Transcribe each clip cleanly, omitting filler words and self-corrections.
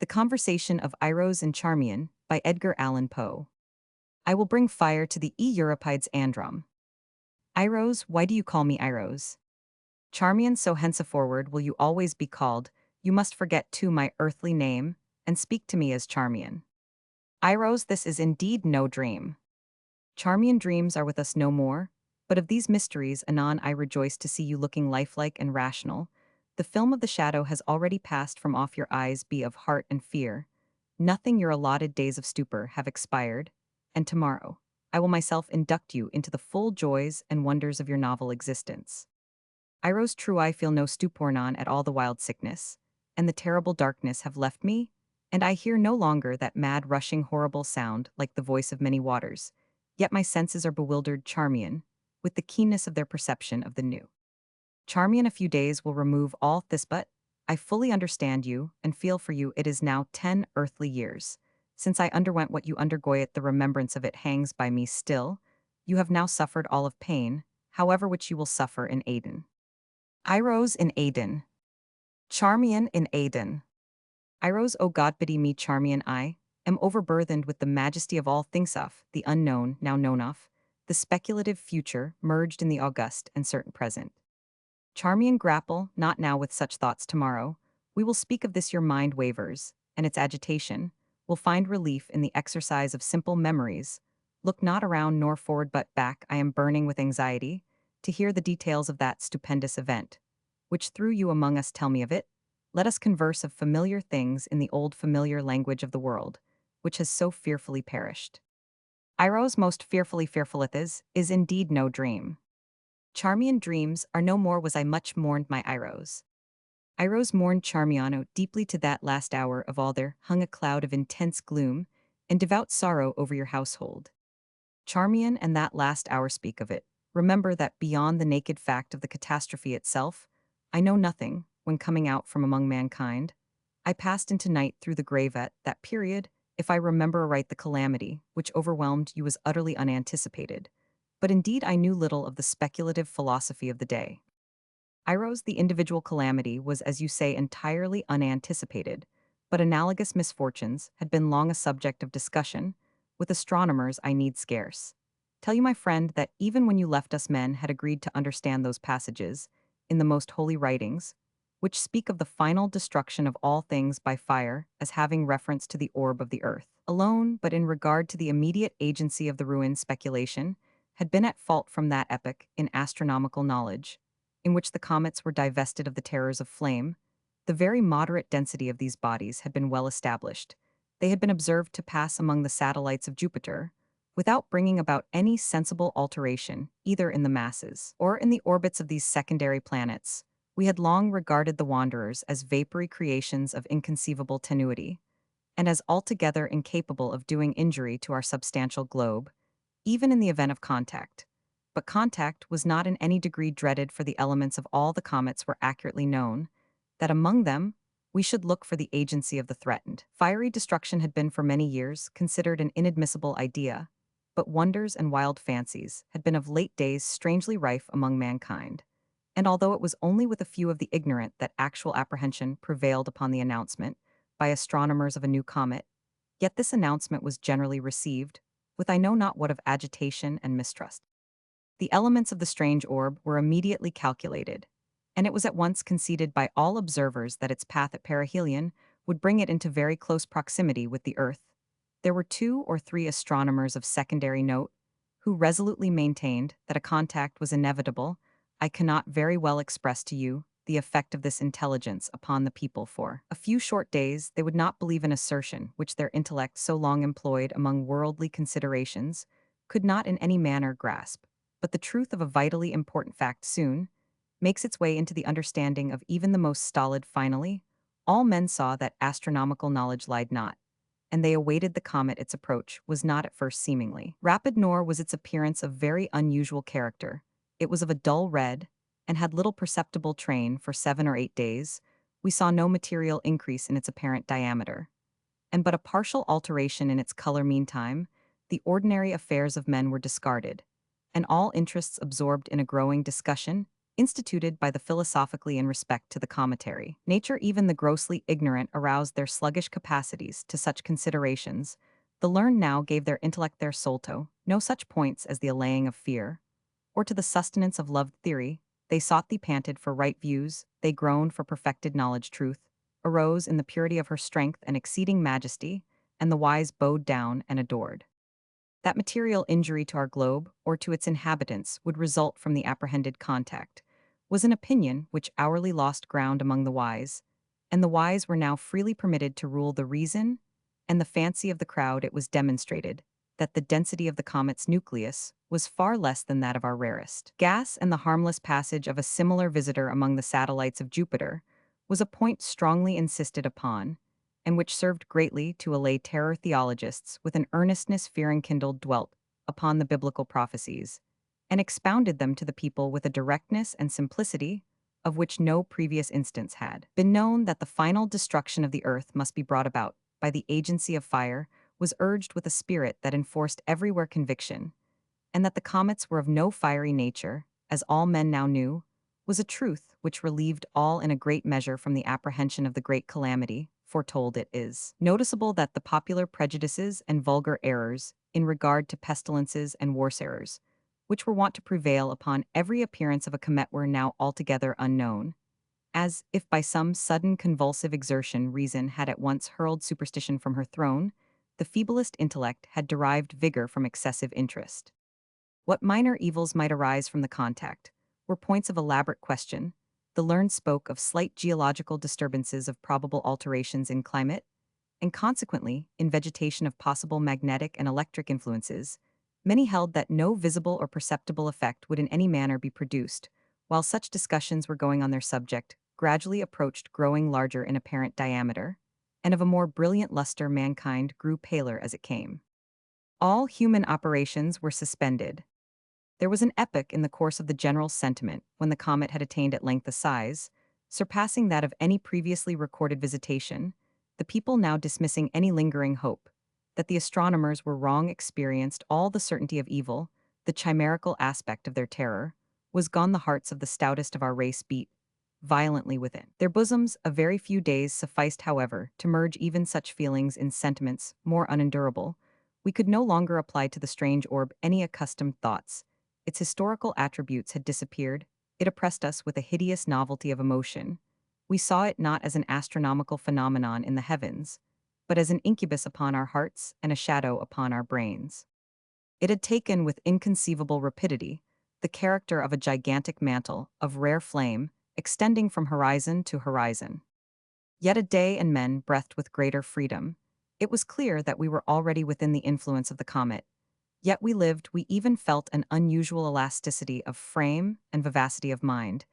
The Conversation of EIROS and Charmion by Edgar Allan Poe. I will bring fire to the Euripides Androm. EIROS, why do you call me EIROS? Charmion, so henceforward will you always be called, you must forget too my earthly name, and speak to me as Charmion. EIROS, this is indeed no dream. Charmion, dreams are with us no more, but of these mysteries anon I rejoice to see you looking lifelike and rational. The film of the shadow has already passed from off your eyes be of heart and fear. Nothing your allotted days of stupor have expired, and tomorrow I will myself induct you into the full joys and wonders of your novel existence. Iros true I feel no stupor none at all the wild sickness, and the terrible darkness have left me, and I hear no longer that mad rushing horrible sound like the voice of many waters, yet my senses are bewildered Charmion, with the keenness of their perception of the new. Charmian, a few days will remove all this, but I fully understand you and feel for you. It is now 10 earthly years since I underwent what you undergo, it the remembrance of it hangs by me still. You have now suffered all of pain, however which you will suffer in Aden. I rose in Aden. Charmian in Aden. I rose, O God pity me Charmian, I am overburthened with the majesty of all things of, the unknown, now known of, the speculative future merged in the august and certain present. Charmian, grapple not now with such thoughts tomorrow. We will speak of this your mind wavers, and its agitation will find relief in the exercise of simple memories. Look not around nor forward but back. I am burning with anxiety to hear the details of that stupendous event, which through you among us tell me of it. Let us converse of familiar things in the old familiar language of the world, which has so fearfully perished. Iros most fearfully fearfuleth is indeed no dream. Charmian, dreams are no more was I much mourned my Iros. Iros mourned Charmiano deeply to that last hour of all there hung a cloud of intense gloom and devout sorrow over your household. Charmian and that last hour speak of it. Remember that beyond the naked fact of the catastrophe itself, I know nothing. When coming out from among mankind, I passed into night through the grave at that period. If I remember aright, the calamity which overwhelmed you was utterly unanticipated. But indeed I knew little of the speculative philosophy of the day. Iros, the individual calamity was, as you say, entirely unanticipated, but analogous misfortunes had been long a subject of discussion. With astronomers I need scarce tell you, my friend, that even when you left us men had agreed to understand those passages in the most holy writings, which speak of the final destruction of all things by fire as having reference to the orb of the earth alone, but in regard to the immediate agency of the ruin, speculation had been at fault from that epoch in astronomical knowledge, in which the comets were divested of the terrors of flame. The very moderate density of these bodies had been well established. They had been observed to pass among the satellites of Jupiter, without bringing about any sensible alteration either in the masses or in the orbits of these secondary planets. We had long regarded the wanderers as vapory creations of inconceivable tenuity, and as altogether incapable of doing injury to our substantial globe, even in the event of contact. But contact was not in any degree dreaded, for the elements of all the comets were accurately known, that among them we should look for the agency of the threatened. Fiery destruction had been for many years considered an inadmissible idea, but wonders and wild fancies had been of late days strangely rife among mankind. And although it was only with a few of the ignorant that actual apprehension prevailed upon the announcement by astronomers of a new comet, yet this announcement was generally received with I know not what of agitation and mistrust. The elements of the strange orb were immediately calculated, and it was at once conceded by all observers that its path at perihelion would bring it into very close proximity with the Earth. There were 2 or 3 astronomers of secondary note who resolutely maintained that a contact was inevitable. I cannot very well express to you the effect of this intelligence upon the people. For a few short days they would not believe an assertion which their intellect, so long employed among worldly considerations, could not in any manner grasp. But the truth of a vitally important fact soon makes its way into the understanding of even the most stolid. Finally, all men saw that astronomical knowledge lied not, and they awaited the comet. Its approach was not at first seemingly rapid, nor was its appearance of very unusual character. It was of a dull red, and had little perceptible train. For 7 or 8 days. We saw no material increase in its apparent diameter, and but a partial alteration in its color. Meantime, the ordinary affairs of men were discarded, and all interests absorbed in a growing discussion instituted by the philosophically in respect to the cometary. Nature, even the grossly ignorant, aroused their sluggish capacities to such considerations. The learned now gave their intellect their solto, no such points as the allaying of fear, or to the sustenance of loved theory. They sought thee panted for right views, they groaned for perfected knowledge truth, arose in the purity of her strength and exceeding majesty, and the wise bowed down and adored. That material injury to our globe, or to its inhabitants, would result from the apprehended contact, was an opinion which hourly lost ground among the wise, and the wise were now freely permitted to rule the reason and the fancy of the crowd. It was demonstrated that the density of the comet's nucleus was far less than that of our rarest gas, and the harmless passage of a similar visitor among the satellites of Jupiter was a point strongly insisted upon, and which served greatly to allay terror. Theologists, with an earnestness fear enkindled, dwelt upon the biblical prophecies, and expounded them to the people with a directness and simplicity of which no previous instance had been known. That the final destruction of the earth must be brought about by the agency of fire was urged with a spirit that enforced everywhere conviction, and that the comets were of no fiery nature, as all men now knew, was a truth which relieved all in a great measure from the apprehension of the great calamity foretold. It is noticeable that the popular prejudices and vulgar errors in regard to pestilences and warsares, which were wont to prevail upon every appearance of a comet, were now altogether unknown, as if by some sudden convulsive exertion reason had at once hurled superstition from her throne. The feeblest intellect had derived vigor from excessive interest. What minor evils might arise from the contact were points of elaborate question. The learned spoke of slight geological disturbances, of probable alterations in climate, and consequently, in vegetation, of possible magnetic and electric influences. Many held that no visible or perceptible effect would in any manner be produced. While such discussions were going on, their subject gradually approached growing larger in apparent diameter, and of a more brilliant luster. Mankind grew paler as it came. All human operations were suspended. There was an epoch in the course of the general sentiment when the comet had attained at length a size surpassing that of any previously recorded visitation, the people now dismissing any lingering hope that the astronomers were wrong experienced all the certainty of evil. The chimerical aspect of their terror was gone. The hearts of the stoutest of our race beat violently within their bosoms. A very few days sufficed, however, to merge even such feelings in sentiments more unendurable. We could no longer apply to the strange orb any accustomed thoughts. Its historical attributes had disappeared. It oppressed us with a hideous novelty of emotion. We saw it not as an astronomical phenomenon in the heavens, but as an incubus upon our hearts and a shadow upon our brains. It had taken with inconceivable rapidity the character of a gigantic mantle of rare flame extending from horizon to horizon. Yet a day and men breathed with greater freedom. It was clear that we were already within the influence of the comet. Yet we lived, we even felt an unusual elasticity of frame and vivacity of mind.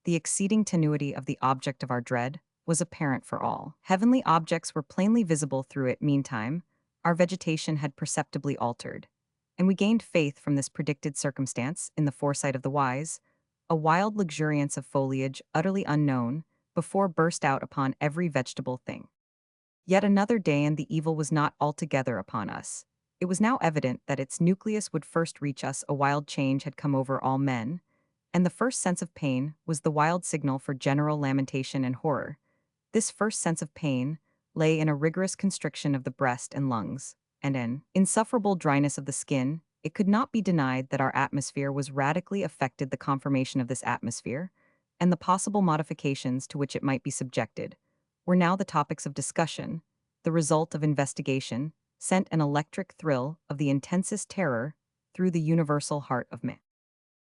The exceeding tenuity of the object of our dread was apparent for all. Heavenly objects were plainly visible through it. Meantime, our vegetation had perceptibly altered, and we gained faith from this predicted circumstance in the foresight of the wise. A wild luxuriance of foliage utterly unknown before burst out upon every vegetable thing. Yet another day and the evil was not altogether upon us. It was now evident that its nucleus would first reach us. A wild change had come over all men, and the first sense of pain was the wild signal for general lamentation and horror. This first sense of pain lay in a rigorous constriction of the breast and lungs, and an insufferable dryness of the skin. It could not be denied that our atmosphere was radically affected. The conformation of this atmosphere, and the possible modifications to which it might be subjected, were now the topics of discussion. The result of investigation sent an electric thrill of the intensest terror through the universal heart of man.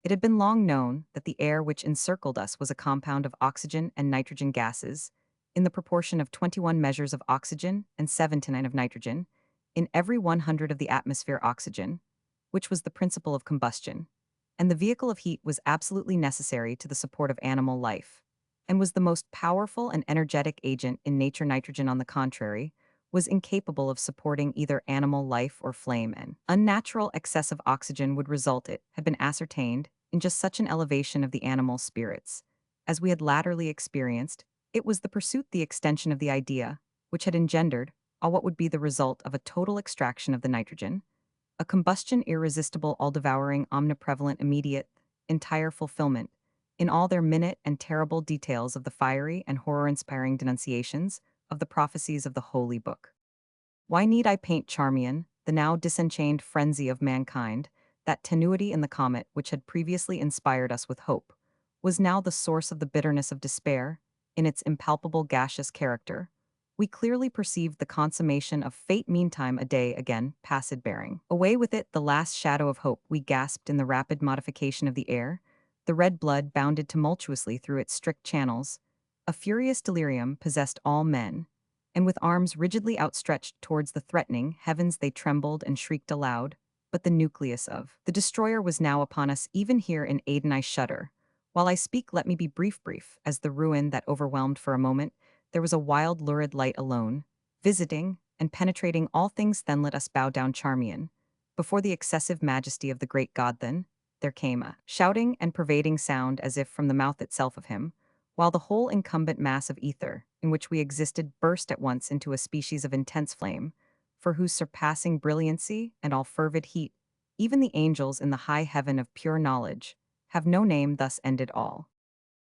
It had been long known that the air which encircled us was a compound of oxygen and nitrogen gases, in the proportion of 21 measures of oxygen and 7 to 9 of nitrogen, in every 100 of the atmosphere. Oxygen, which was the principle of combustion, and the vehicle of heat, was absolutely necessary to the support of animal life, and was the most powerful and energetic agent in nature. Nitrogen, on the contrary, was incapable of supporting either animal life or flame. An unnatural excess of oxygen would result, it had been ascertained, in just such an elevation of the animal spirits as we had latterly experienced. It was the pursuit, the extension of the idea, which had engendered all what would be the result of a total extraction of the nitrogen, a combustion irresistible, all-devouring, omniprevalent, immediate, entire fulfillment. in all their minute and terrible details of the fiery and horror-inspiring denunciations of the prophecies of the Holy Book. Why need I paint Charmion, the now disenchained frenzy of mankind, that tenuity in the comet which had previously inspired us with hope, was now the source of the bitterness of despair, in its impalpable gaseous character. We clearly perceived the consummation of fate meantime a day again, passed bearing. Away with it the last shadow of hope we gasped in the rapid modification of the air, the red blood bounded tumultuously through its strict channels, a furious delirium possessed all men, and with arms rigidly outstretched towards the threatening heavens they trembled and shrieked aloud, but the nucleus of the destroyer was now upon us even here in Aden. I shudder. While I speak let me be brief, as the ruin that overwhelmed for a moment, there was a wild lurid light alone, visiting and penetrating all things. Then let us bow down Charmian. Before the excessive majesty of the great god then, there came a shouting and pervading sound as if from the mouth itself of him, while the whole incumbent mass of ether, in which we existed, burst at once into a species of intense flame, for whose surpassing brilliancy and all fervid heat, even the angels in the high heaven of pure knowledge, have no name. Thus ended all.